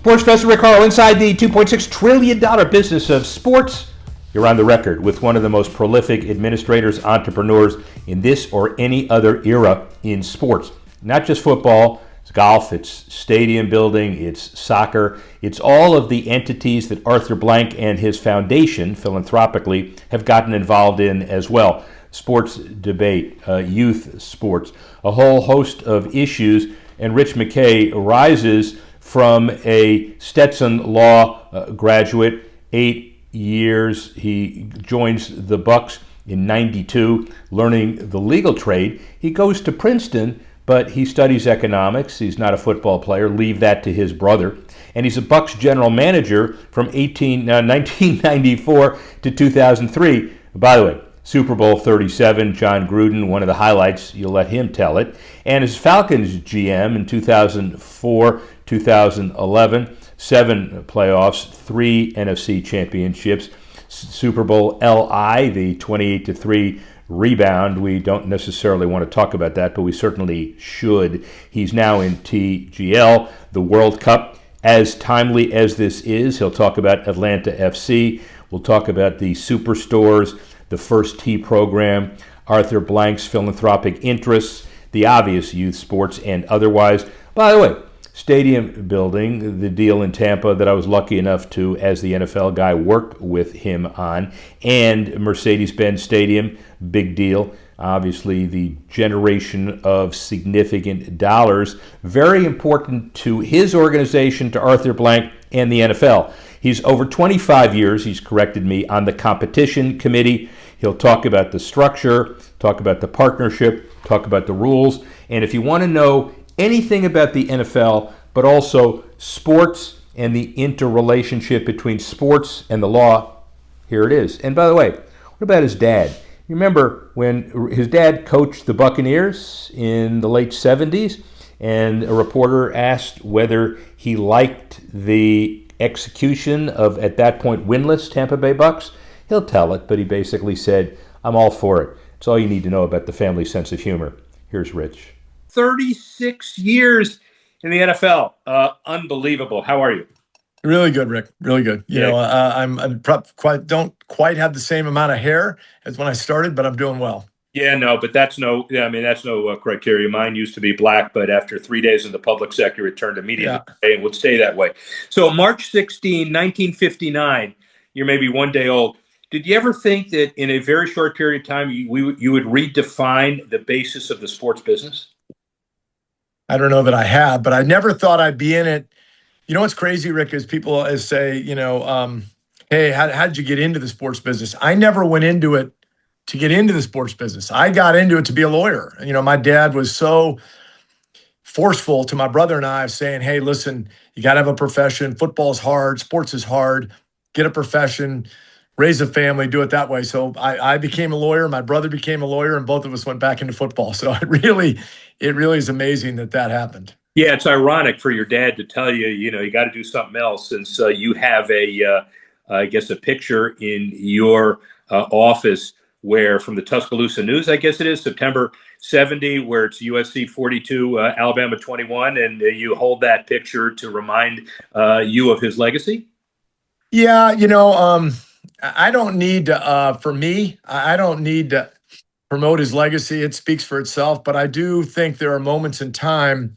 Sports Professor Rick Harlow inside the $2.6 trillion business of sports. You're on the record with one of the most prolific administrators, entrepreneurs in this or any other era in sports. Not just football, it's golf, it's stadium building, it's soccer. It's all of the entities that Arthur Blank and his foundation, philanthropically, have gotten involved in as well. Sports debate, youth sports, a whole host of issues. And Rich McKay rises from a Stetson Law graduate, 8 years. He joins the Bucs in '92, learning the legal trade. He goes to Princeton, but he studies economics. He's not a football player. Leave that to his brother. And he's a Bucs general manager from 1994 to 2003. By the way, Super Bowl XXXVII, Jon Gruden, one of the highlights, you'll let him tell it. And as Falcons GM in 2004, 2011, 7 playoffs, 3 NFC championships, Super Bowl LI, the 28-3 rebound. We don't necessarily want to talk about that, but we certainly should. He's now in TGL, the World Cup. As timely as this is, he'll talk about Atlanta FC. We'll talk about the Superstores, the First Tee program, Arthur Blank's philanthropic interests, the obvious youth sports and otherwise. By the way, stadium building, the deal in Tampa that I was lucky enough to, as the NFL guy, work with him on, and Mercedes-Benz Stadium, big deal. Obviously, the generation of significant dollars, very important to his organization, to Arthur Blank, and the NFL. He's over 25 years, he's corrected me, on the competition committee. He'll talk about the structure, talk about the partnership, talk about the rules. And if you want to know anything about the NFL, but also sports and the interrelationship between sports and the law, here it is. And by the way, what about his dad? You remember when his dad coached the Buccaneers in the late 70s, and a reporter asked whether he liked the execution of, at that point, winless Tampa Bay Bucs? He'll tell it, but he basically said, I'm all for it. It's all you need to know about the family sense of humor. Here's Rich. 36 years in the NFL. Unbelievable. How are you? Really good, Rick. Really good. You know, don't quite have the same amount of hair as when I started, but I'm doing well. Yeah, no, but that's no criteria. Mine used to be black, but after 3 days in the public sector, it turned immediately gray and would stay that way. So March 16, 1959, you're maybe 1 day old. Did you ever think that in a very short period of time, you would redefine the basis of the sports business? I don't know that I have, but I never thought I'd be in it. You know what's crazy, Rick, is people say, hey, how did you get into the sports business? I never went into it to get into the sports business. I got into it to be a lawyer. You know, my dad was so forceful to my brother and I, saying, hey, listen, you got to have a profession. Football is hard. Sports is hard. Get a profession, raise a family, do it that way. So I became a lawyer. My brother became a lawyer, and both of us went back into football. So it really is amazing that happened. Yeah, it's ironic for your dad to tell you, you got to do something else, since you have a picture in your office where, from the Tuscaloosa News, I guess it is, September 70, where it's USC 42, Alabama 21, and you hold that picture to remind you of his legacy? Yeah, I don't need to, for me, I don't need to promote his legacy. It speaks for itself, but I do think there are moments in time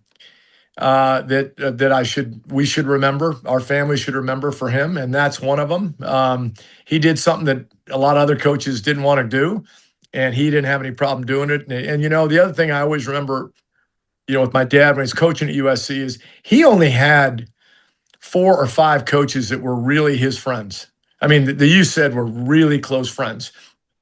that we should remember, our family should remember for him, and that's one of them. He did something that a lot of other coaches didn't want to do, and he didn't have any problem doing it. And the other thing I always remember, with my dad when he's coaching at USC, is he only had 4 or 5 coaches that were really his friends. I mean, you said were really close friends,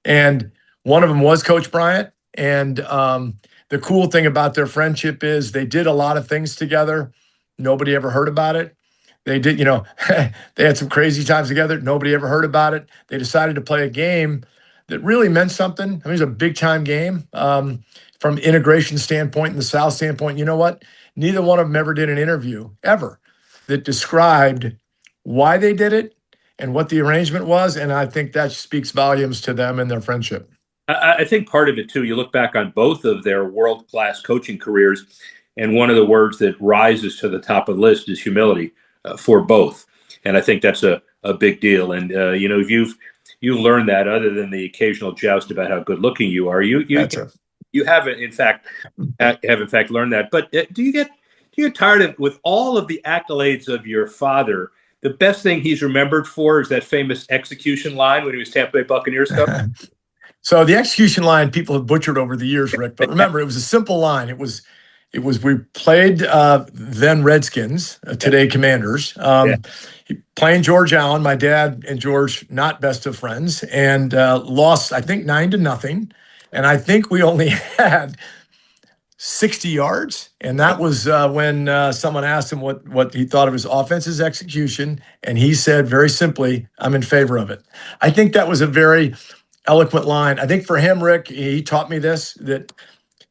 and one of them was Coach Bryant. And the cool thing about their friendship is they did a lot of things together. Nobody ever heard about it. They did, they had some crazy times together. Nobody ever heard about it. They decided to play a game that really meant something. I mean, it was a big time game from integration standpoint and the South standpoint. You know what? Neither one of them ever did an interview ever that described why they did it and what the arrangement was. And I think that speaks volumes to them and their friendship. I think part of it, too, you look back on both of their world-class coaching careers, and one of the words that rises to the top of the list is humility. for both. And I think that's a big deal. And you've learned that, other than the occasional joust about how good looking you are, you haven't in fact learned that. But do you get tired of, with all of the accolades of your father, the best thing he's remembered for is that famous execution line when he was Tampa Bay Buccaneers coach? So the execution line people have butchered over the years, Rick. But remember, it was a simple line. It was we played then Redskins, today Commanders. Playing George Allen, my dad and George not best of friends, and lost, I think, 9-0. And I think we only had 60 yards. And that was when someone asked him what he thought of his offense's execution. And he said very simply, "I'm in favor of it." I think that was a very eloquent line. I think for him, Rick, he taught me this, that,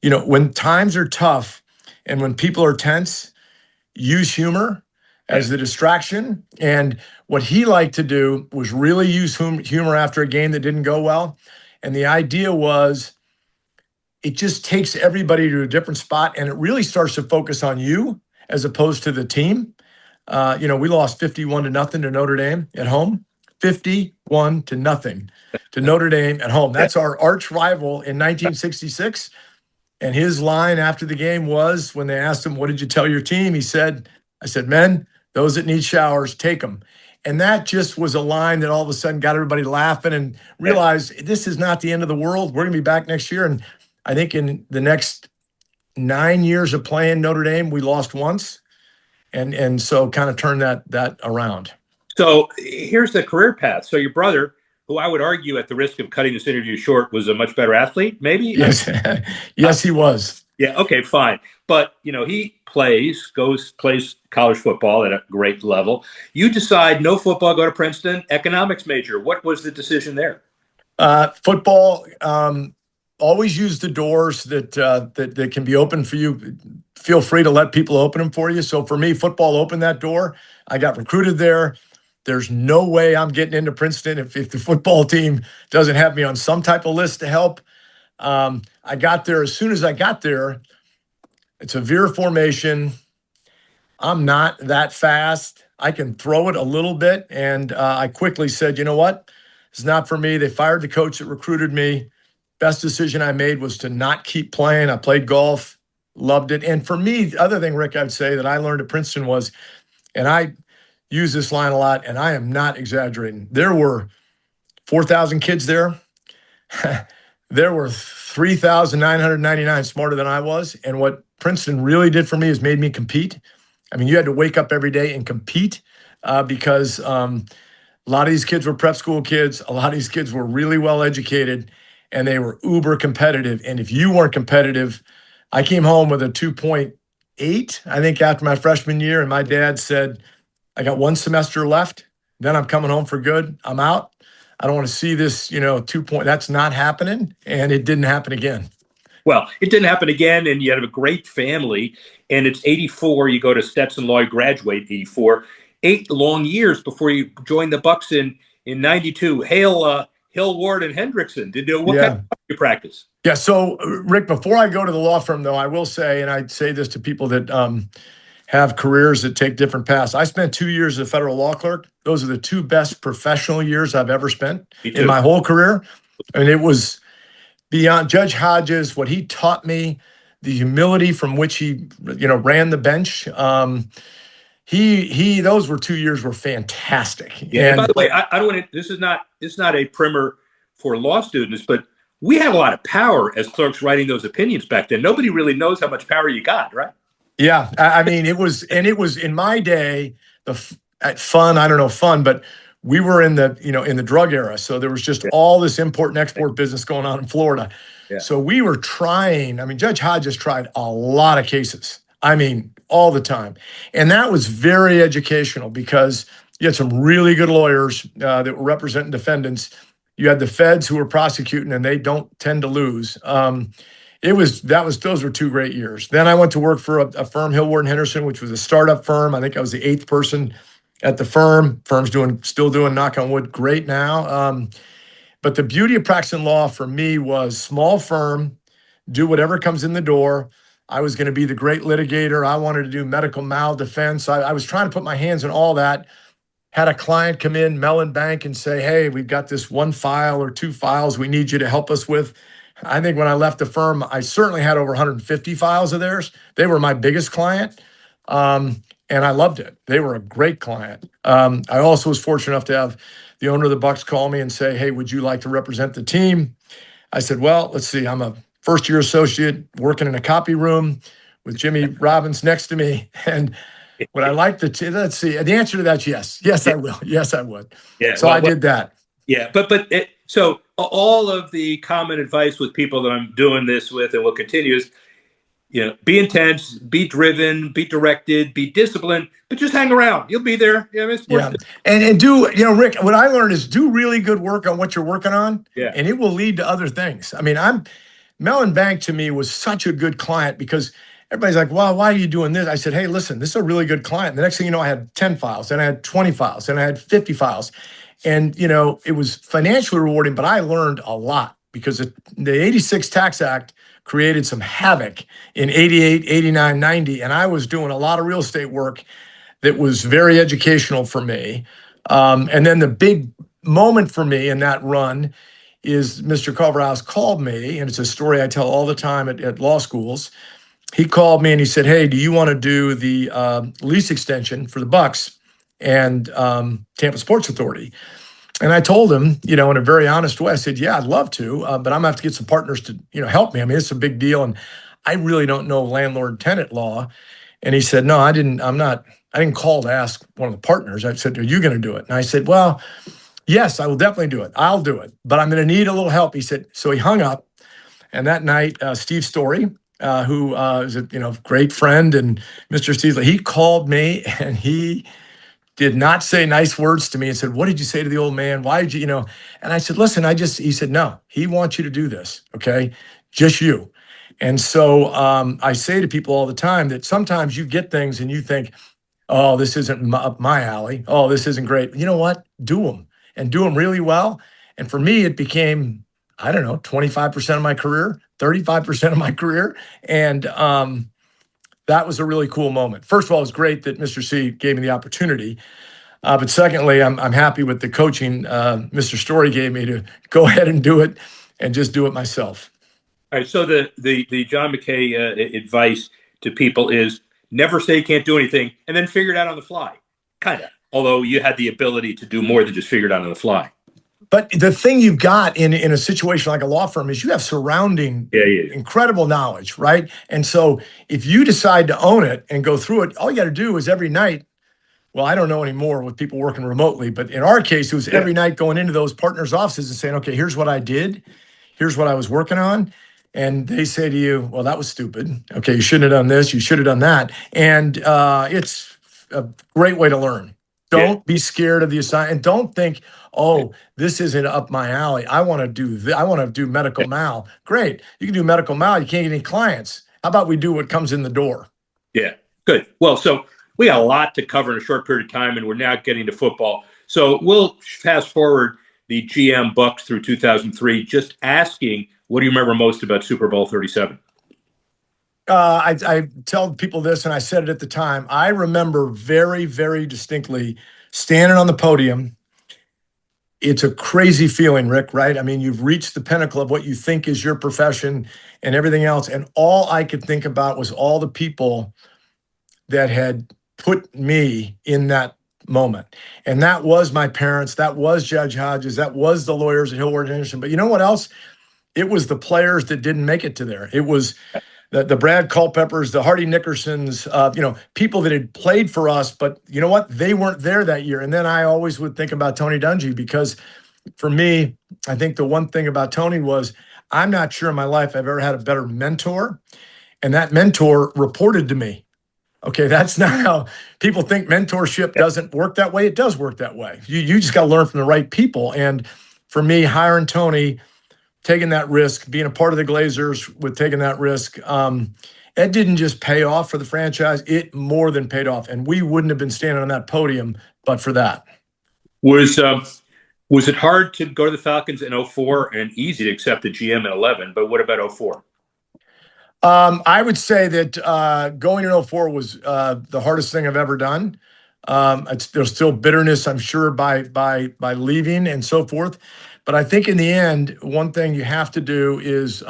when times are tough and when people are tense, use humor as the distraction. And what he liked to do was really use humor after a game that didn't go well. And the idea was, it just takes everybody to a different spot, and it really starts to focus on you as opposed to the team. We lost 51-0 to Notre Dame at home. 51-0 to Notre Dame at home. That's our arch rival in 1966. And his line after the game was, when they asked him, "What did you tell your team?" He said, "I said, men, those that need showers, take them." And that just was a line that all of a sudden got everybody laughing and realized this is not the end of the world. We're going to be back next year. And I think in the next 9 years of playing Notre Dame, we lost once. And so kind of turned that around. So here's the career path. So your brother, who I would argue, at the risk of cutting this interview short, was a much better athlete, maybe? Yes, yes, he was. Yeah, okay, fine. But, he plays college football at a great level. You decide no football, go to Princeton, economics major. What was the decision there? Football, always use the doors that can be open for you. Feel free to let people open them for you. So for me, football opened that door. I got recruited there. There's no way I'm getting into Princeton if the football team doesn't have me on some type of list to help. I got there. As soon as I got there, it's a veer formation. I'm not that fast. I can throw it a little bit. And I quickly said, you know what? It's not for me. They fired the coach that recruited me. Best decision I made was to not keep playing. I played golf, loved it. And for me, the other thing, Rick, I'd say that I learned at Princeton was, and I use this line a lot, and I am not exaggerating, there were 4,000 kids there. There were 3,999 smarter than I was. And what Princeton really did for me is made me compete. I mean, you had to wake up every day and compete because a lot of these kids were prep school kids. A lot of these kids were really well educated, and they were uber competitive. And if you weren't competitive, I came home with a 2.8, I think, after my freshman year. And my dad said, I got one semester left. Then I'm coming home for good. I'm out. I don't want to see this, 2 point. That's not happening. And it didn't happen again. Well, it didn't happen again. And you have a great family. And it's 84. You go to Stetson Law, you graduate 84. 8 long years before you joined the Bucks in 92. Hail Hill, Ward, and Hendrickson. What kind of you practice? Yeah. So, Rick, before I go to the law firm, though, I will say, and I say this to people that have careers that take different paths. I spent 2 years as a federal law clerk. Those are the 2 best professional years I've ever spent in my whole career. And it was beyond Judge Hodges, what he taught me, the humility from which he, ran the bench. Those were 2 years were fantastic. Yeah. And by the way, I don't want to, this is not a primer for law students, but we had a lot of power as clerks writing those opinions back then. Nobody really knows how much power you got, right? Yeah. I mean, it was in my day, fun, but we were in the drug era. So there was just all this import and export business going on in Florida. Yeah. So we were trying, Judge Hodges tried a lot of cases. All the time. And that was very educational because you had some really good lawyers that were representing defendants. You had the feds who were prosecuting, and they don't tend to lose. Those were 2 great years. Then I went to work for a firm, Hill, Ward, and Henderson, which was a startup firm. I think I was the 8th person at the firm. Firm's still doing, knock on wood, great now. But the beauty of practicing law for me was small firm, do whatever comes in the door. I was going to be the great litigator. I wanted to do medical mal-defense. I was trying to put my hands in all that. Had a client come in, Mellon Bank, and say, hey, we've got this one file or two files we need you to help us with. I think when I left the firm, I certainly had over 150 files of theirs. They were my biggest client, and I loved it. They were a great client. I also was fortunate enough to have the owner of the Bucs call me and say, hey, would you like to represent the team? I said, well, let's see. I'm a first-year associate working in a copy room with Jimmy Robbins next to me, and would I like to? Let's see. The answer to that's yes. Yes, I will. Yes, I would. Yeah. So I did that. Yeah, so all of the common advice with people that I'm doing this with and will continue is, be intense, be driven, be directed, be disciplined, but just hang around. You'll be there. Yeah. And do, Rick, what I learned is do really good work on what you're working on. Yeah. And it will lead to other things. I mean, Mellon Bank to me was such a good client because everybody's like, well, why are you doing this? I said, hey, listen, this is a really good client. The next thing you know, I had 10 files, and I had 20 files, and I had 50 files. And, it was financially rewarding, but I learned a lot because the 86 Tax Act created some havoc in 88, 89, 90. And I was doing a lot of real estate work that was very educational for me. And then the big moment for me in that run is Mr. Culverhouse called me, and it's a story I tell all the time at law schools. He called me and he said, hey, do you want to do the lease extension for the Bucs and Tampa Sports Authority? And I told him, in a very honest way, I said, yeah, I'd love to, but I'm gonna have to get some partners to, help me. I mean, it's a big deal. And I really don't know landlord-tenant law. And he said, no, I didn't call to ask one of the partners. I said, are you going to do it? And I said, well, yes, I will definitely do it. I'll do it, but I'm going to need a little help. He said, so he hung up. And that night, Steve Story, who is a great friend, and Mr. Steve, he called me and he did not say nice words to me and said, what did you say to the old man? Why did you, And I said, listen, he said, no, he wants you to do this. Okay. Just you. And so I say to people all the time that sometimes you get things and you think, oh, this isn't up my alley. Oh, this isn't great. You know what? Do them and do them really well. And for me, it became, 25% of my career, 35% of my career. And that was a really cool moment. First of all, it was great that Mr. C gave me the opportunity. But secondly, I'm happy with the coaching Mr. Story gave me to go ahead and do it and just do it myself. All right. So the John McKay advice to people is never say you can't do anything and then figure it out on the fly. Kind of. Although you had the ability to do more than just figure it out on the fly. But the thing you've got in a situation like a law firm is you have surrounding incredible knowledge, right? And so if you decide to own it and go through it, all you got to do is every night, well, I don't know anymore with people working remotely, but in our case, it was every night going into those partners' offices and saying, okay, here's what I did. Here's what I was working on. And they say to you, well, that was stupid. Okay, you shouldn't have done this. You should have done that. And it's a great way to learn. Don't be scared of the assignment. And don't think, oh, this isn't up my alley. I want to do this. I want to do medical mal. Great. You can do medical mal. You can't get any clients. How about we do what comes in the door? Yeah, good. Well, so we got a lot to cover in a short period of time, and we're now getting to football. So we'll fast forward the GM Bucs through 2003, just asking, what do you remember most about Super Bowl 37? I tell people this, and I said it at the time. I remember very, very distinctly standing on the podium. It's a crazy feeling, Rick, right? I mean, you've reached the pinnacle of what you think is your profession and everything else. And all I could think about was all the people that had put me in that moment. And that was my parents. That was Judge Hodges. That was the lawyers at Hillward Henderson. But you know what else? It was the players that didn't make it to there. It was the Brad Culpeppers, the Hardy Nickersons, people that had played for us, but you know what? They weren't there that year. And then I always would think about Tony Dungy, because for me, I think the one thing about Tony was I'm not sure in my life I've ever had a better mentor. And that mentor reported to me. Okay, that's not how people think mentorship doesn't work that way. It does work that way. You just got to learn from the right people. And for me, hiring Tony, taking that risk, being a part of the Glazers with taking that risk, it didn't just pay off for the franchise. It more than paid off. And we wouldn't have been standing on that podium but for that. Was it hard to go to the Falcons in 04 and easy to accept the GM in 11? But what about 04? I would say that going in '04 was the hardest thing I've ever done. There's still bitterness, I'm sure, by leaving and so forth. But I think in the end, one thing you have to do is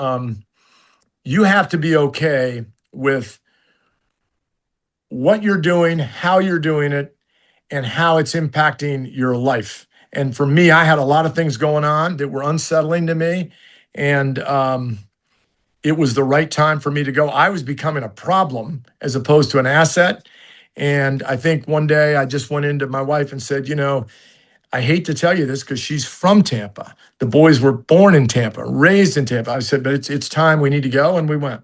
you have to be okay with what you're doing, how you're doing it, and how it's impacting your life. And for me, I had a lot of things going on that were unsettling to me. And it was the right time for me to go. I was becoming a problem as opposed to an asset. And I think one day I just went into my wife and said, I hate to tell you this because she's from Tampa. The boys were born in Tampa, raised in Tampa. I said, but it's time, we need to go. And we went.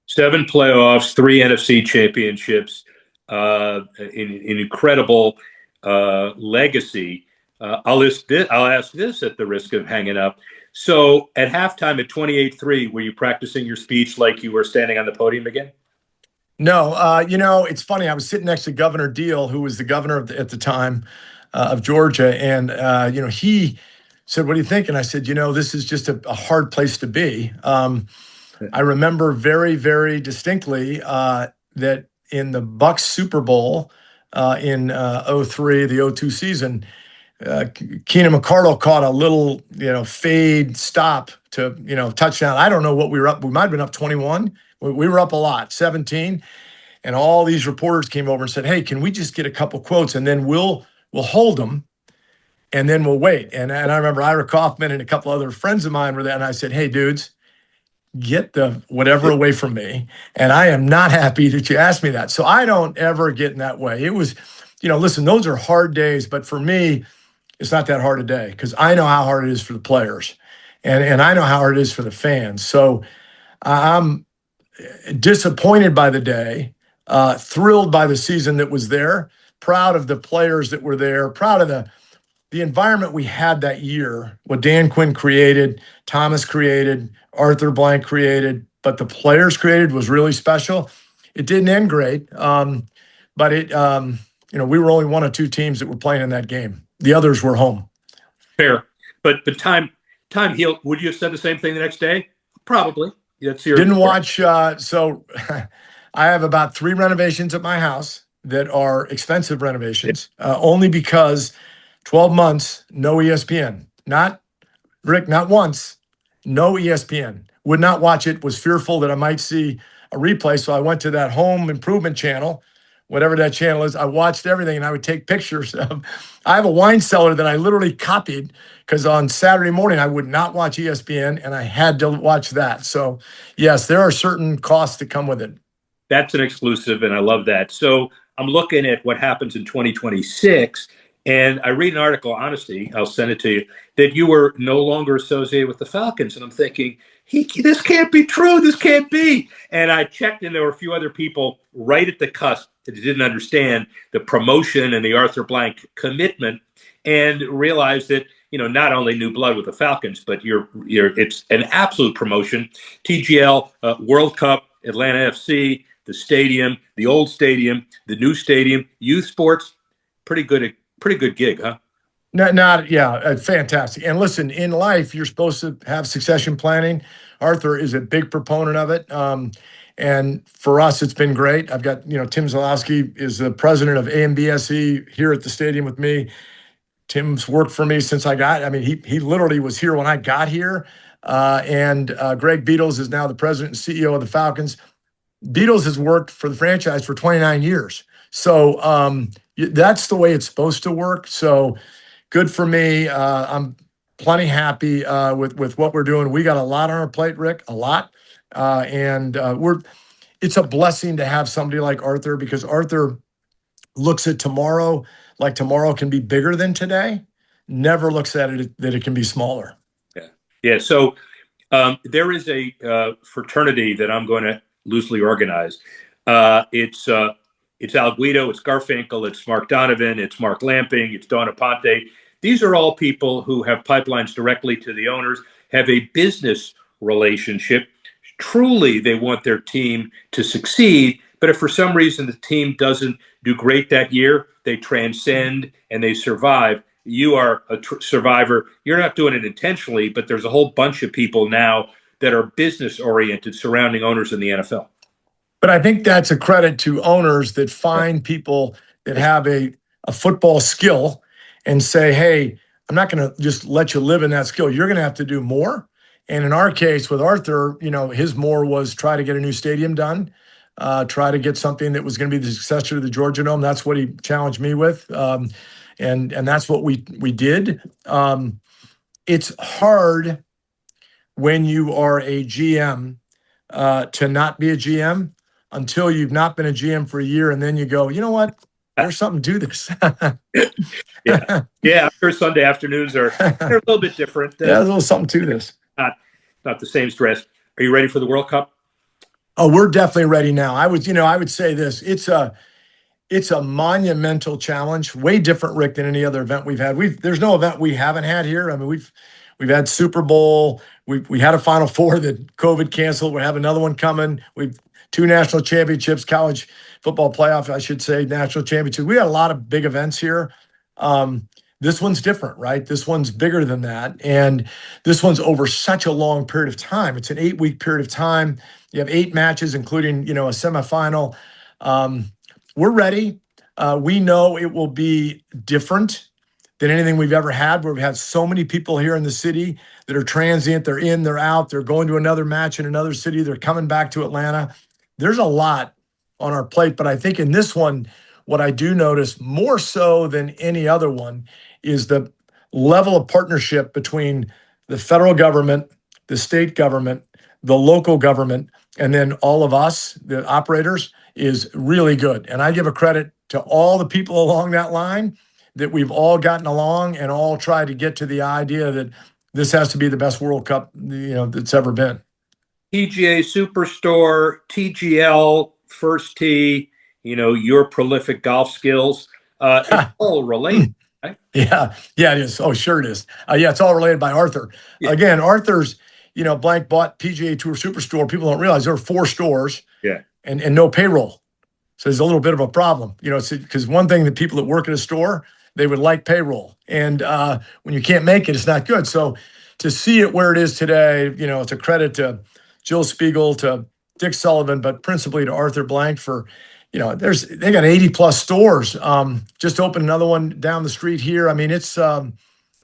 7 playoffs, 3 NFC championships, an incredible legacy. I'll ask this at the risk of hanging up. So at halftime at 28-3, were you practicing your speech like you were standing on the podium again? No, it's funny. I was sitting next to Governor Deal, who was the governor at the time of Georgia. And, he said, what do you think? And I said, this is just a hard place to be. I remember very, very distinctly that in the Bucs Super Bowl in '03, the '02 season, Keenan McCardle caught a little, fade stop to, touchdown. I don't know what we were up. We might have been up 21. We were up a lot, 17. And all these reporters came over and said, hey, can we just get a couple quotes and then we'll hold them and then we'll wait. And I remember Ira Kaufman and a couple other friends of mine were there. And I said, hey, dudes, get the whatever away from me. And I am not happy that you asked me that. So I don't ever get in that way. It was, listen, those are hard days. But for me, it's not that hard a day because I know how hard it is for the players and I know how hard it is for the fans. So I'm disappointed by the day, thrilled by the season that was there, proud of the players that were there, proud of the environment we had that year, what Dan Quinn created, Thomas created, Arthur Blank created, but the players created was really special. It didn't end great, but it, we were only one of 2 teams that were playing in that game. The others were home. Fair, but time healed. Would you have said the same thing the next day? Probably. Didn't watch. So I have about 3 renovations at my house that are expensive renovations, only because 12 months, no ESPN. Not once, no ESPN. Would not watch it, was fearful that I might see a replay. So I went to that home improvement channel, whatever that channel is. I watched everything and I would take pictures of. I have a wine cellar that I literally copied because on Saturday morning I would not watch ESPN and I had to watch that. So yes, there are certain costs that come with it. That's an exclusive and I love that. So I'm looking at what happens in 2026 and I read an article, honestly, I'll send it to you, that you were no longer associated with the Falcons. And I'm thinking, this can't be true. This can't be. And I checked and there were a few other people right at the cusp that didn't understand the promotion and the Arthur Blank commitment and realized that, not only new blood with the Falcons, but it's an absolute promotion. TGL, World Cup, Atlanta FC, the stadium, the old stadium, the new stadium, youth sports, pretty good gig, huh? Fantastic. And listen, in life, you're supposed to have succession planning. Arthur is a big proponent of it. And for us, it's been great. I've got, Tim Zalowski is the president of AMB here at the stadium with me. Tim's worked for me since he literally was here when I got here. And Greg Beatles is now the president and CEO of the Falcons. Beatles has worked for the franchise for 29 years. So that's the way it's supposed to work. So good for me. I'm plenty happy with what we're doing. We got a lot on our plate, Rick, a lot. It's a blessing to have somebody like Arthur because Arthur looks at tomorrow like tomorrow can be bigger than today. Never looks at it that it can be smaller. Yeah. So there is a fraternity that I'm going to loosely organize. It's Al Guido, it's Garfinkel, it's Mark Donovan, it's Mark Lamping, it's Dawn Aponte. These are all people who have pipelines directly to the owners, have a business relationship. Truly, they want their team to succeed. But if for some reason the team doesn't do great that year, they transcend and they survive. You are a survivor. You're not doing it intentionally, but there's a whole bunch of people now that are business oriented surrounding owners in the NFL. But I think that's a credit to owners that find people that have a football skill and say, hey, I'm not going to just let you live in that skill. You're going to have to do more. And in our case with Arthur, his more was try to get a new stadium done, try to get something that was going to be the successor to the Georgia Dome. That's what he challenged me with. And that's what we did. It's hard when you are a GM to not be a GM until you've not been a GM for a year. And then you go, you know what? There's something to this. Yeah. I'm sure Sunday afternoons they're a little bit different. Yeah, there's a little something to this. Not the same stress. Are you ready for the World Cup? Oh, we're definitely ready now. I would say this. It's a monumental challenge, way different, Rick, than any other event we've had. There's no event we haven't had here. I mean, we've had Super Bowl. We had a Final Four that COVID canceled. We have another one coming. We've 2 national championships, college football playoff, I should say, national championship. We had a lot of big events here. This one's different, right? This one's bigger than that. And this one's over such a long period of time. It's an 8-week period of time. You have 8 matches, including, a semifinal. We're ready. We know it will be different than anything we've ever had, where we've had so many people here in the city that are transient. They're in, they're out, they're going to another match in another city. They're coming back to Atlanta. There's a lot on our plate, but I think in this one, what I do notice more so than any other one is the level of partnership between the federal government, the state government, the local government, and then all of us, the operators, is really good. And I give a credit to all the people along that line that we've all gotten along and all tried to get to the idea that this has to be the best World Cup, that's ever been. PGA Superstore, TGL, First Tee, your prolific golf skills. It's all related, right? Yeah, it is. Oh, sure it is. It's all related by Arthur. Yeah. Again, Arthur's, blank bought PGA Tour Superstore. People don't realize there are 4 stores and no payroll. So there's a little bit of a problem, because one thing that people that work at a store, they would like payroll. And when you can't make it, it's not good. So to see it where it is today, it's a credit to Jill Spiegel, to Dick Sullivan, but principally to Arthur Blank for, they got 80 plus stores. Just opened another one down the street here. I mean, it's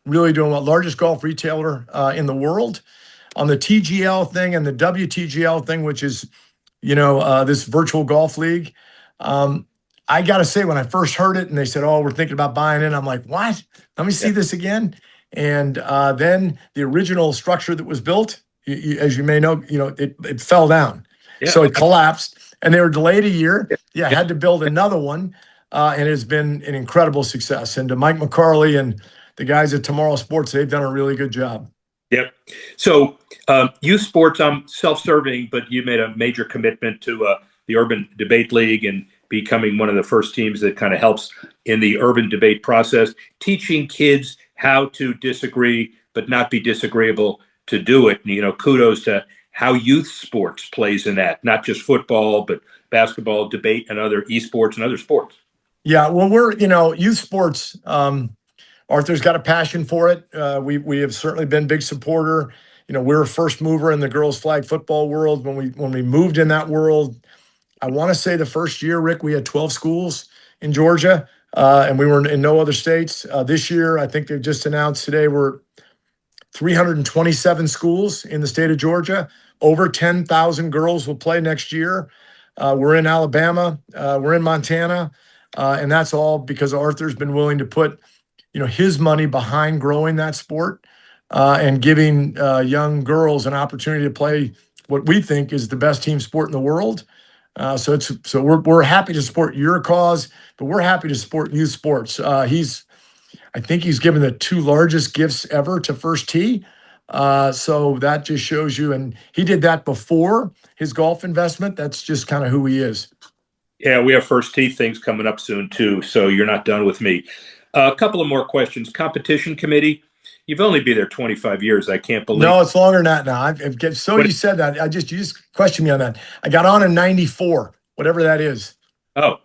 really doing well. Largest golf retailer in the world. On the TGL thing and the WTGL thing, which is, this virtual golf league. I got to say, when I first heard it and they said, oh, we're thinking about buying in, I'm like, what? Let me see this again. And then the original structure that was built, as you may know, it fell down. Yeah. So it collapsed and they were delayed a year. Yeah. Had to build another one. And it's been an incredible success. And to Mike McCarley and the guys at Tomorrow Sports, they've done a really good job. Yep. So youth sports, I'm self-serving, but you made a major commitment to the Urban Debate League and becoming one of the first teams that kind of helps in the urban debate process, teaching kids how to disagree, but not be disagreeable to do it. And, kudos to how youth sports plays in that, not just football, but basketball, debate, and other esports and other sports. Yeah, well, we're, youth sports, Arthur's got a passion for it. We have certainly been big supporter. We're a first mover in the girls flag football world. When we moved in that world, I want to say the first year, Rick, we had 12 schools in Georgia, and we were in no other states. This year, I think they've just announced today, we're 327 schools in the state of Georgia. Over 10,000 girls will play next year. We're in Alabama. We're in Montana. And that's all because Arthur's been willing to put, his money behind growing that sport and giving young girls an opportunity to play what we think is the best team sport in the world. So we're happy to support your cause, but we're happy to support youth sports. I think he's given the 2 largest gifts ever to First Tee. So that just shows you, and he did that before his golf investment. That's just kind of who he is. Yeah, we have First Tee things coming up soon too. So you're not done with me. A couple of more questions. Competition committee. You've only been there 25 years. I can't believe. No, it's longer than that now. You said that. You just questioned me on that. I got on in 94, whatever that is. Oh,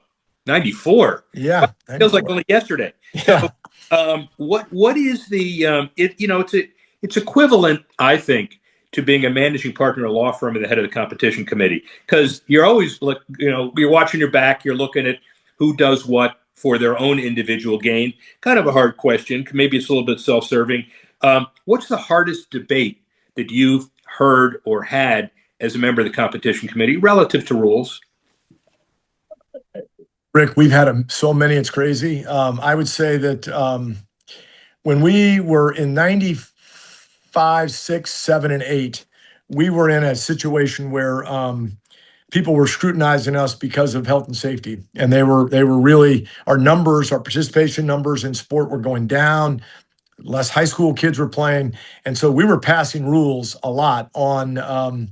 94. Yeah. Well, 94. Feels like only yesterday. Yeah. So, what is the, it's equivalent, I think, to being a managing partner in a law firm and the head of the competition committee? Because you're always you're watching your back, you're looking at who does what for their own individual gain. Kind of a hard question. Maybe it's a little bit self-serving. What's the hardest debate that you've heard or had as a member of the competition committee relative to rules? Rick, we've had so many, it's crazy. I would say that when we were in 95, 6, 7, and 8, we were in a situation where people were scrutinizing us because of health and safety. And they were really, our participation numbers in sport were going down. Less high school kids were playing. And so we were passing rules a lot on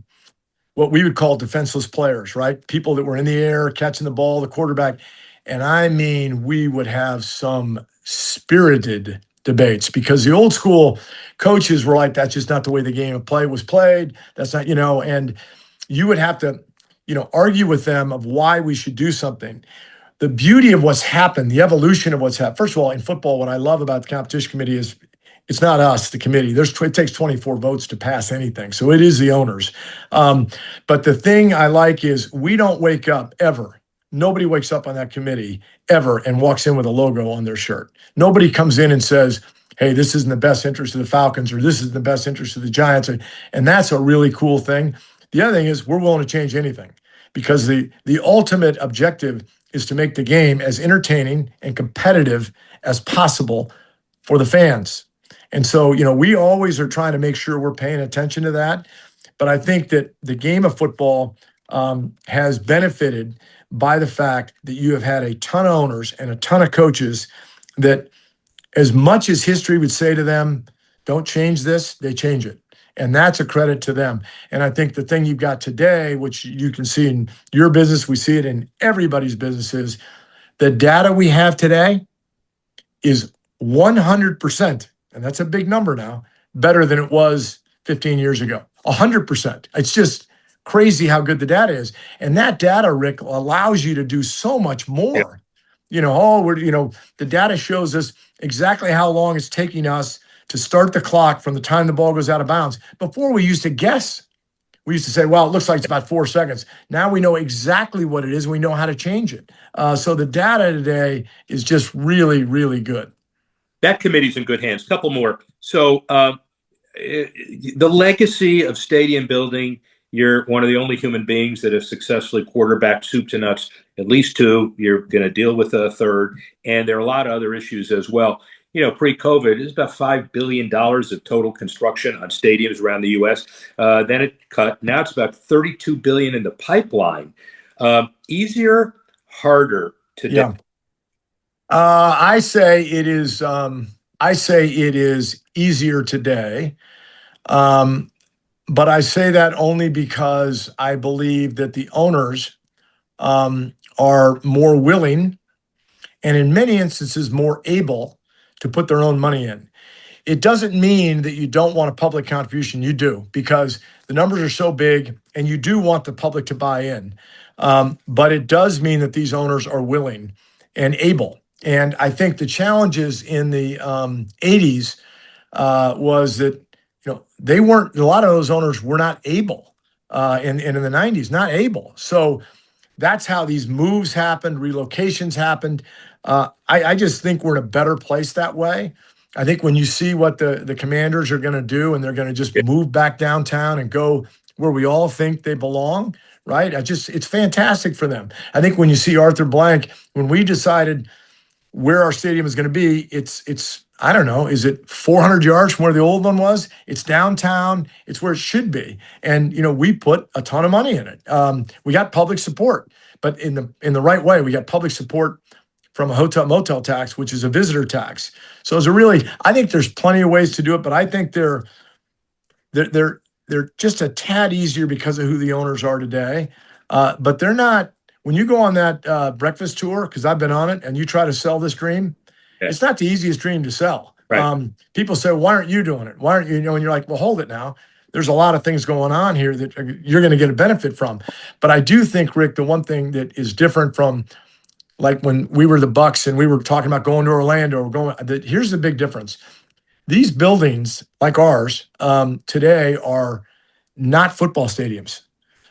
what we would call defenseless players, right? People that were in the air, catching the ball, the quarterback. And I mean, we would have some spirited debates because the old school coaches were like, that's just not the way the game of play was played. That's not, and you would have to, argue with them of why we should do something. The beauty of what's happened, the evolution of what's happened. First of all, in football, what I love about the competition committee is it's not us, the committee. It takes 24 votes to pass anything. So it is the owners. But the thing I like is we don't wake up ever. Nobody wakes up on that committee ever and walks in with a logo on their shirt. Nobody comes in and says, hey, this is in the best interest of the Falcons or this is in the best interest of the Giants. And that's a really cool thing. The other thing is we're willing to change anything because the ultimate objective is to make the game as entertaining and competitive as possible for the fans. And so, we always are trying to make sure we're paying attention to that. But I think that the game of football has benefited by the fact that you have had a ton of owners and a ton of coaches that as much as history would say to them, don't change this, they change it. And that's a credit to them. And I think the thing you've got today, which you can see in your business, we see it in everybody's businesses, the data we have today is 100%, and that's a big number now, better than it was 15 years ago. 100%. It's just crazy how good the data is. And that data, Rick, allows you to do so much more. Yeah. The data shows us exactly how long it's taking us to start the clock from the time the ball goes out of bounds. Before we used to guess. We used to say, well, it looks like it's about 4 seconds. Now we know exactly what it is. And we know how to change it. So the data today is just really, really good. That committee's in good hands. Couple more. So the legacy of stadium building, you're one of the only human beings that have successfully quarterbacked soup to nuts, at least 2. You're going to deal with a 3rd. And there are a lot of other issues as well. Pre-COVID, it's about $5 billion of total construction on stadiums around the U.S. Then it cut. Now it's about $32 billion in the pipeline. Easier, harder to do? Yeah. I say it is. It is easier today, but I say that only because I believe that the owners are more willing, and in many instances more able to put their own money in. It doesn't mean that you don't want a public contribution. You do, because the numbers are so big, and you do want the public to buy in. But it does mean that these owners are willing and able. And I think the challenges in the 80s was that, they weren't, a lot of those owners were not able, and in the 90s, not able. So that's how these moves happened, relocations happened. I just think we're in a better place that way. I think when you see what the Commanders are going to do, and they're going to just move back downtown and go where we all think they belong, right? It's fantastic for them. I think when you see Arthur Blank, when we decided where our stadium is going to be, it's I don't know, is it 400 yards from where the old one was? It's downtown. It's where it should be. And, we put a ton of money in it. We got public support, but in the right way. We got public support from a hotel motel tax, which is a visitor tax. So I think there's plenty of ways to do it, but I think they're just a tad easier because of who the owners are today. But they're not, when you go on that breakfast tour, because I've been on it, and you try to sell this dream, it's not the easiest dream to sell. Right. People say, why aren't you doing it? Why aren't you, and you're like, well, hold it now. There's a lot of things going on here that you're going to get a benefit from. But I do think, Rick, the one thing that is different from like when we were the Bucs and we were talking about going to Orlando, here's the big difference. These buildings like ours today are not football stadiums.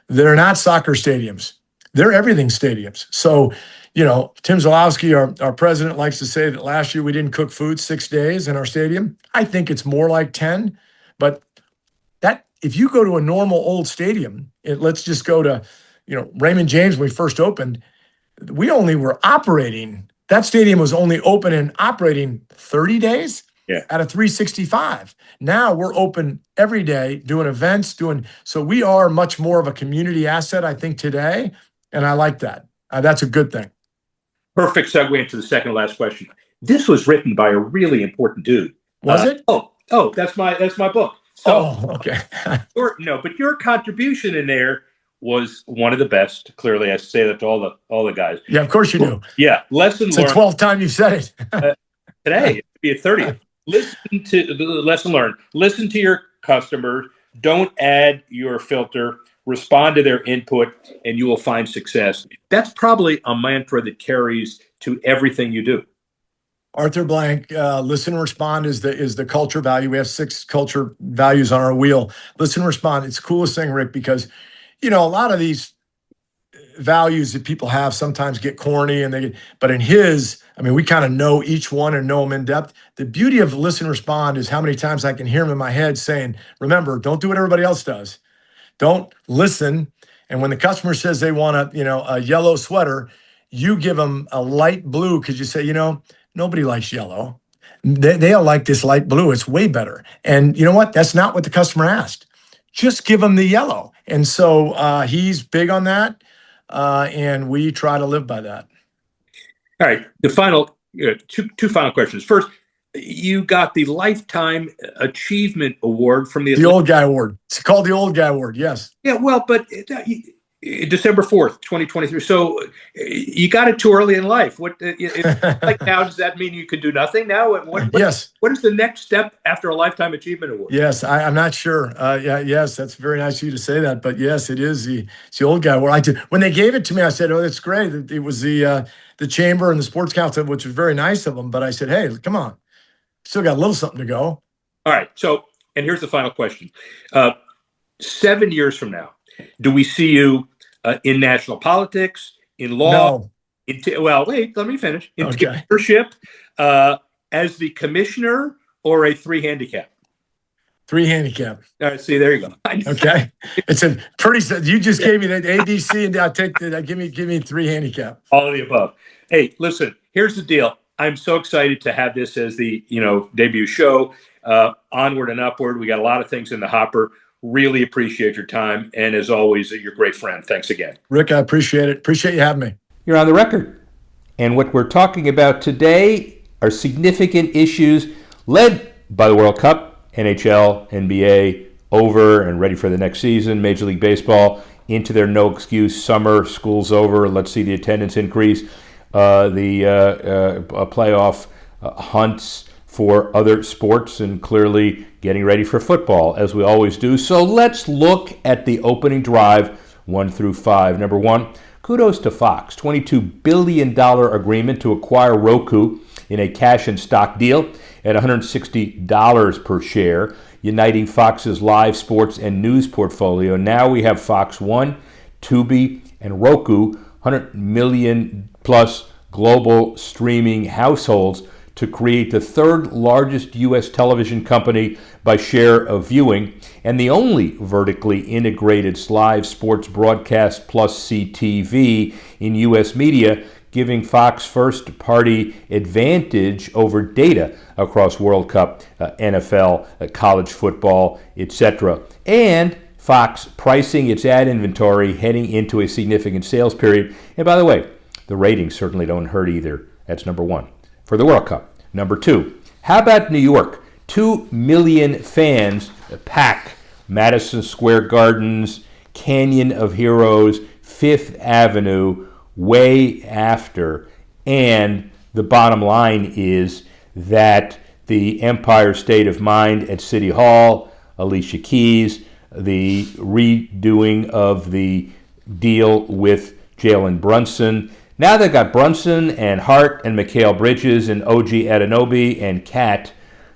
They're not soccer stadiums. They're everything stadiums. So, Tim Zalowski, our president, likes to say that last year we didn't cook food 6 days in our stadium. I think it's more like 10. But that, if you go to a normal old stadium, let's just go to, Raymond James when we first opened, we only were operating. That stadium was only open and operating 30 days out of 365. Now we're open every day, doing events, so we are much more of a community asset, I think, today. And I like that. That's a good thing. Perfect segue into the second to last question. This was written by a really important dude. Was it? Oh, that's my book. So, okay. But your contribution in there was one of the best. Clearly, I say that to all the guys. Yeah, of course you do. Yeah, lesson learned. It's the 12th time you've said it. Today, it could be a 30th. Listen to the lesson learned. Listen to your customers. Don't add your filter. Respond to their input, and you will find success. That's probably a mantra that carries to everything you do. Arthur Blank, listen and respond is the culture value. We have 6 culture values on our wheel. Listen and respond. It's the coolest thing, Rick, because a lot of these values that people have sometimes get corny, but in his, we kind of know each one and know them in depth. The beauty of listen and respond is how many times I can hear him in my head saying, remember, don't do what everybody else does. Don't listen. And when the customer says they want a yellow sweater, you give them a light blue because you say, nobody likes yellow. They'll like this light blue. It's way better. And you know what? That's not what the customer asked. Just give them the yellow. And so he's big on that. And we try to live by that. All right. The final two final questions. First, you got the Lifetime Achievement Award from the Old Guy Award. It's called the Old Guy Award. Yes. Yeah. Well, but December 4th, 2023. So you got it too early in life. What like now? Does that mean you can do nothing now? Yes. What is the next step after a Lifetime Achievement Award? Yes, I'm not sure. Yes, that's very nice of you to say that. But yes, it is the Old Guy Award. When they gave it to me, I said, "Oh, that's great." It was the chamber and the sports council, which was very nice of them. But I said, "Hey, come on, still got a little something to go." All right. So, and here's the final question: 7 years from now, do we see you in national politics, in law? No. Well, wait, let me finish. In Okay. leadership, as the commissioner or a 3 handicap? 3 handicap. All right, see, there you go. Okay. It's a pretty. You just gave me the ABC, and I'll take the. Give me 3 handicap. All of the above. Hey, listen. Here's the deal. I'm so excited to have this as the debut show. Onward and upward. We got a lot of things in the hopper. Really appreciate your time, and as always, you're a great friend. Thanks again, Rick. I appreciate it. Appreciate you having me. You're on the record, and what we're talking about today are significant issues led by the World Cup, NHL, NBA over and ready for the next season, Major League Baseball into their no excuse summer, school's over, let's see the attendance increase, the playoff hunts for other sports, and clearly getting ready for football, as we always do. So let's look at the opening drive, 1 through 5. Number 1, kudos to Fox. $22 billion agreement to acquire Roku in a cash and stock deal at $160 per share, uniting Fox's live sports and news portfolio. Now we have Fox One, Tubi, and Roku, 100 million plus global streaming households, to create the 3rd largest U.S. television company by share of viewing, and the only vertically integrated live sports broadcast plus CTV in U.S. media, giving Fox first-party advantage over data across World Cup, NFL, college football, etc. And Fox pricing its ad inventory heading into a significant sales period. And by the way, the ratings certainly don't hurt either. That's number 1. For the World Cup. Number 2, how about New York? 2 million fans pack Madison Square Gardens, Canyon of Heroes, Fifth Avenue, way after. And the bottom line is that the Empire State of Mind at City Hall, Alicia Keys, the redoing of the deal with Jalen Brunson. Now they've got Brunson and Hart and Mikal Bridges and OG Anunoby and Cat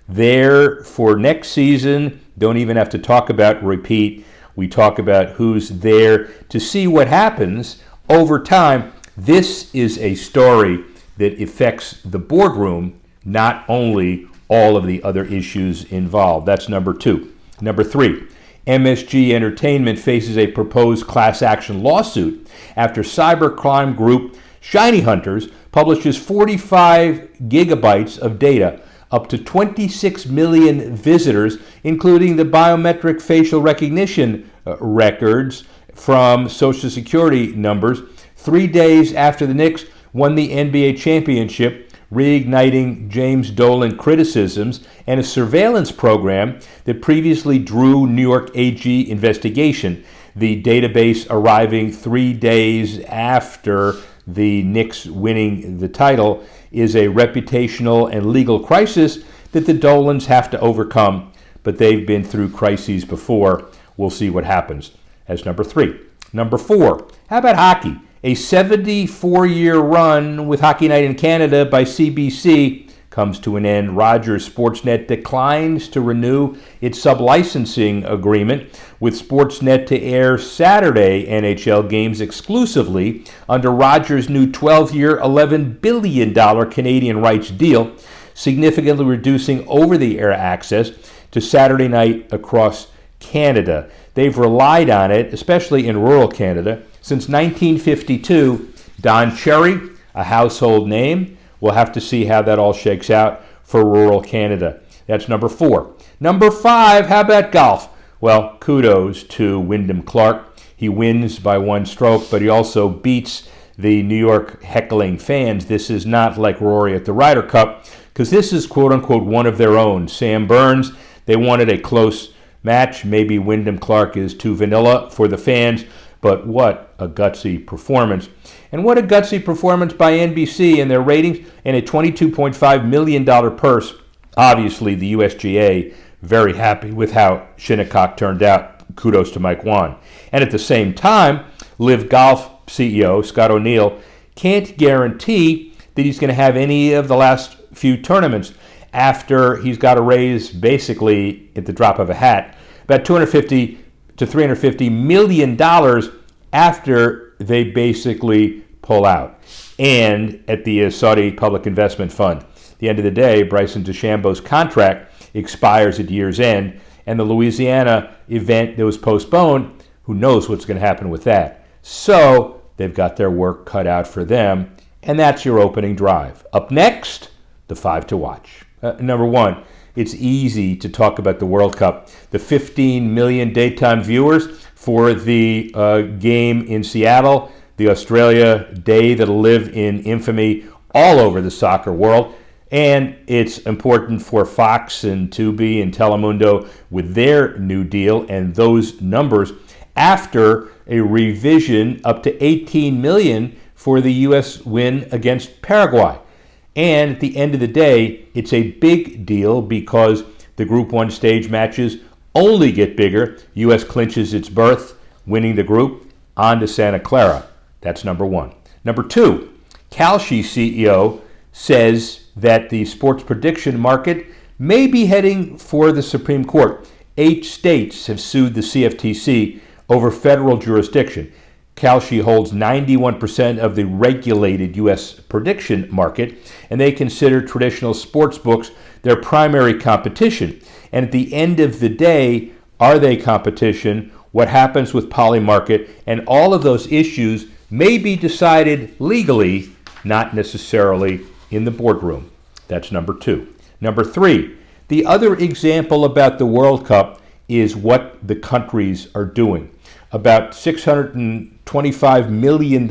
there for next season. Don't even have to talk about repeat We talk about who's there to see what happens over time. This is a story that affects the boardroom, not only all of the other issues involved. That's number 2. Number 3, MSG Entertainment faces a proposed class action lawsuit after cybercrime group Shiny Hunters publishes 45 gigabytes of data, up to 26 million visitors, including the biometric facial recognition records from Social Security numbers, 3 days after the Knicks won the NBA championship, reigniting James Dolan criticisms and a surveillance program that previously drew New York AG investigation. The database arriving 3 days after the Knicks winning the title is a reputational and legal crisis that the Dolans have to overcome, but they've been through crises before. We'll see what happens. That's number 3. Number 4, how about hockey? A 74-year run with Hockey Night in Canada by CBC comes to an end. Rogers Sportsnet declines to renew its sub-licensing agreement with Sportsnet to air Saturday NHL games exclusively under Rogers' new 12-year, $11 billion Canadian rights deal, significantly reducing over-the-air access to Saturday night across Canada. They've relied on it, especially in rural Canada, since 1952. Don Cherry, a household name. We'll have to see how that all shakes out for rural Canada. That's number 4. Number 5, how about golf? Well, kudos to Wyndham Clark. He wins by 1 stroke, but he also beats the New York heckling fans. This is not like Rory at the Ryder Cup, because this is quote-unquote one of their own. Sam Burns, they wanted a close match. Maybe Wyndham Clark is too vanilla for the fans, but what a gutsy performance. And what a gutsy performance by NBC and their ratings and a $22.5 million purse. Obviously, the USGA very happy with how Shinnecock turned out. Kudos to Mike Wan. And at the same time, LIV Golf CEO Scott O'Neill can't guarantee that he's going to have any of the last few tournaments after he's got to raise, basically at the drop of a hat, about $250 to $350 million after they basically pull out. And at the Saudi Public Investment Fund. At the end of the day, Bryson DeChambeau's contract expires at year's end, and the Louisiana event that was postponed, who knows what's going to happen with that. So they've got their work cut out for them, and that's your opening drive. Up next, the 5 to watch. Number 1, it's easy to talk about the World Cup. The 15 million daytime viewers for the game in Seattle, the Australia Day that'll live in infamy all over the soccer world. And it's important for Fox and Tubi and Telemundo with their new deal and those numbers after a revision up to 18 million for the U.S. win against Paraguay. And at the end of the day, it's a big deal because the Group 1 stage matches only get bigger. U.S. clinches its berth, winning the group, on to Santa Clara. That's number 1. Number 2, Kalshi CEO says that the sports prediction market may be heading for the Supreme Court. 8 states have sued the CFTC over federal jurisdiction. Kalshi holds 91% of the regulated U.S. prediction market, and they consider traditional sports books their primary competition. And at the end of the day, are they competition? What happens with Polymarket? And all of those issues may be decided legally, not necessarily in the boardroom. That's number 2. Number 3, the other example about the World Cup is what the countries are doing. About $625 million in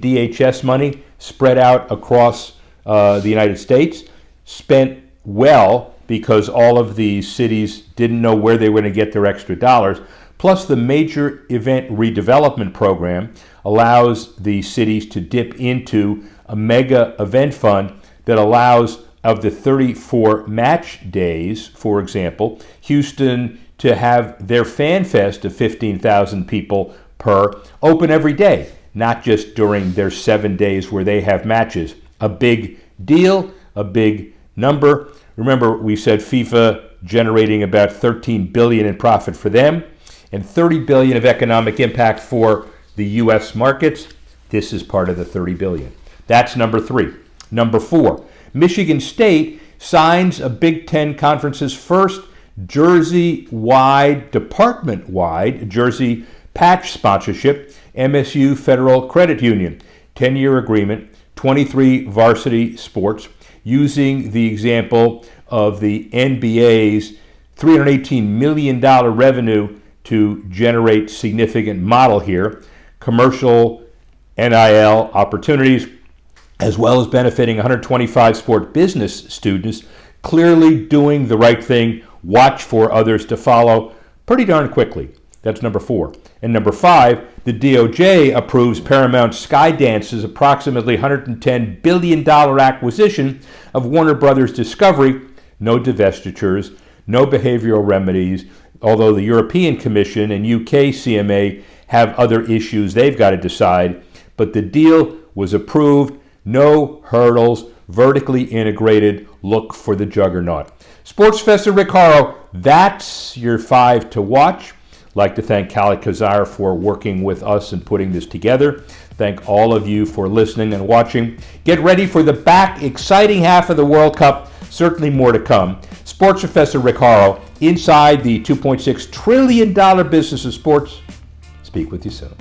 DHS money spread out across the United States, spent well because all of these cities didn't know where they were going to get their extra dollars. Plus, the major event redevelopment program allows the cities to dip into a mega event fund that allows, of the 34 match days, for example, Houston to have their fan fest of 15,000 people per open every day, not just during their 7 days where they have matches. A big deal, a big number. Remember, we said FIFA generating about $13 billion in profit for them, and $30 billion of economic impact for the U.S. markets. This is part of the $30 billion. That's number 3. Number 4, Michigan State signs a Big Ten Conference's first Jersey-wide, department-wide Jersey patch sponsorship, MSU Federal Credit Union, 10-year agreement, 23 varsity sports, using the example of the NBA's $318 million revenue to generate significant model here, commercial NIL opportunities, as well as benefiting 125 sport business students, clearly doing the right thing. Watch for others to follow pretty darn quickly. That's number 4. And number 5, the DOJ approves Paramount Skydance's approximately $110 billion acquisition of Warner Brothers Discovery. No divestitures, no behavioral remedies, although the European Commission and UK CMA have other issues they've got to decide. But the deal was approved, no hurdles, vertically integrated. Look for the juggernaut. Sports Professor Rick Horrow, that's your 5 to watch. I'd like to thank Khaled Khazar for working with us and putting this together. Thank all of you for listening and watching. Get ready for the exciting half of the World Cup. Certainly more to come. Sports Professor Rick Horrow, inside the $2.6 trillion business of sports. Speak with you soon.